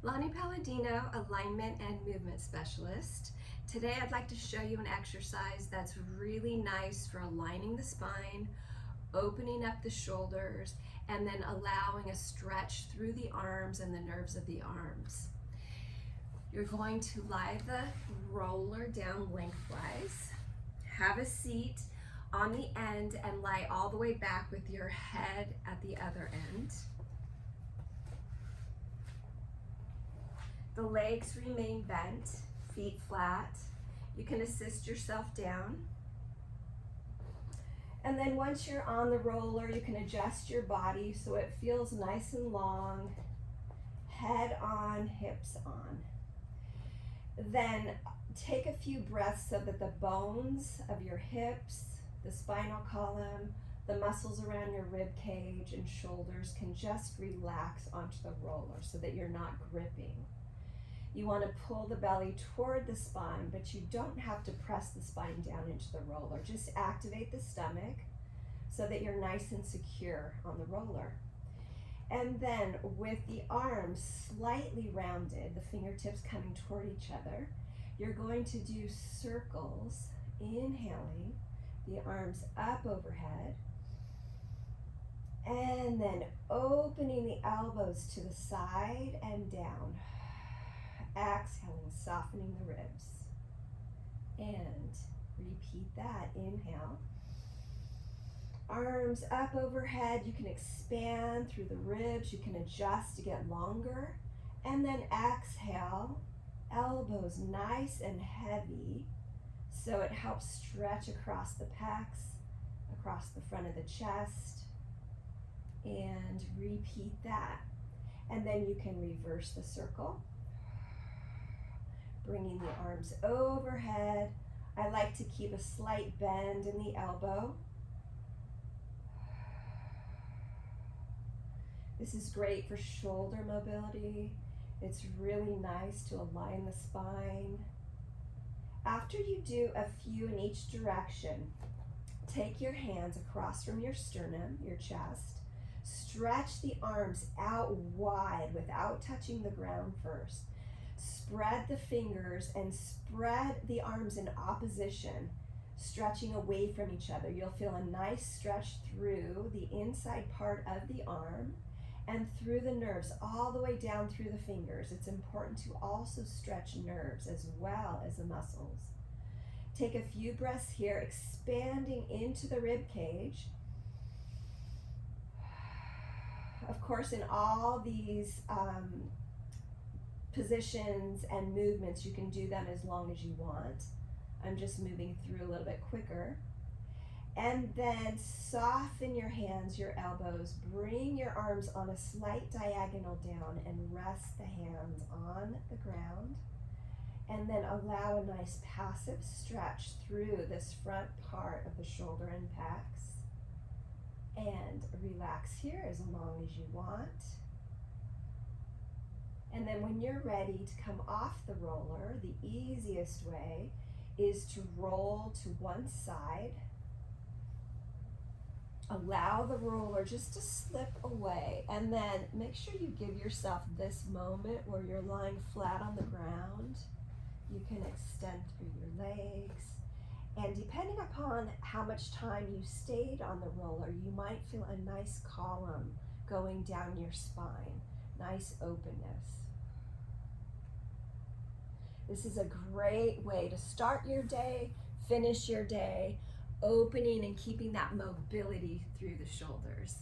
Lonnie Palladino, Alignment and Movement Specialist. Today I'd like to show you an exercise that's really nice for aligning the spine, opening up the shoulders, and then allowing a stretch through the arms and the nerves of the arms. You're going to lie the roller down lengthwise, have a seat on the end, and lie all the way back with your head at the other end. The legs remain bent, feet flat. You can assist yourself down. And then once you're on the roller, you can adjust your body so it feels nice and long, head on, hips on. Then take a few breaths so that the bones of your hips, the spinal column, the muscles around your rib cage and shoulders can just relax onto the roller so that you're not gripping. You want to pull the belly toward the spine, but you don't have to press the spine down into the roller. Just activate the stomach so that you're nice and secure on the roller. And then with the arms slightly rounded, the fingertips coming toward each other, you're going to do circles, inhaling, the arms up overhead, and then opening the elbows to the side and down. Exhaling, softening the ribs. And repeat that. Inhale. Arms up overhead. You can expand through the ribs. You can adjust to get longer. And then exhale. Elbows nice and heavy. So it helps stretch across the pecs, across the front of the chest. And repeat that. And then you can reverse the circle. Bringing the arms overhead. I like to keep a slight bend in the elbow. This is great for shoulder mobility. It's really nice to align the spine. After you do a few in each direction, take your hands across from your sternum, your chest. Stretch the arms out wide without touching the ground first. Spread the fingers and spread the arms in opposition, stretching away from each other. You'll feel a nice stretch through the inside part of the arm and through the nerves, all the way down through the fingers. It's important to also stretch nerves as well as the muscles. Take a few breaths here, expanding into the rib cage. Of course, in all these positions and movements, you can do them as long as you want. I'm just moving through a little bit quicker. And then soften your hands, your elbows, bring your arms on a slight diagonal down and rest the hands on the ground. And then allow a nice passive stretch through this front part of the shoulder and pecs. And relax here as long as you want. And then when you're ready to come off the roller, the easiest way is to roll to one side. Allow the roller just to slip away, and then make sure you give yourself this moment where you're lying flat on the ground. You can extend through your legs, and depending upon how much time you stayed on the roller, you might feel a nice column going down your spine, nice openness. This is a great way to start your day, finish your day, opening and keeping that mobility through the shoulders.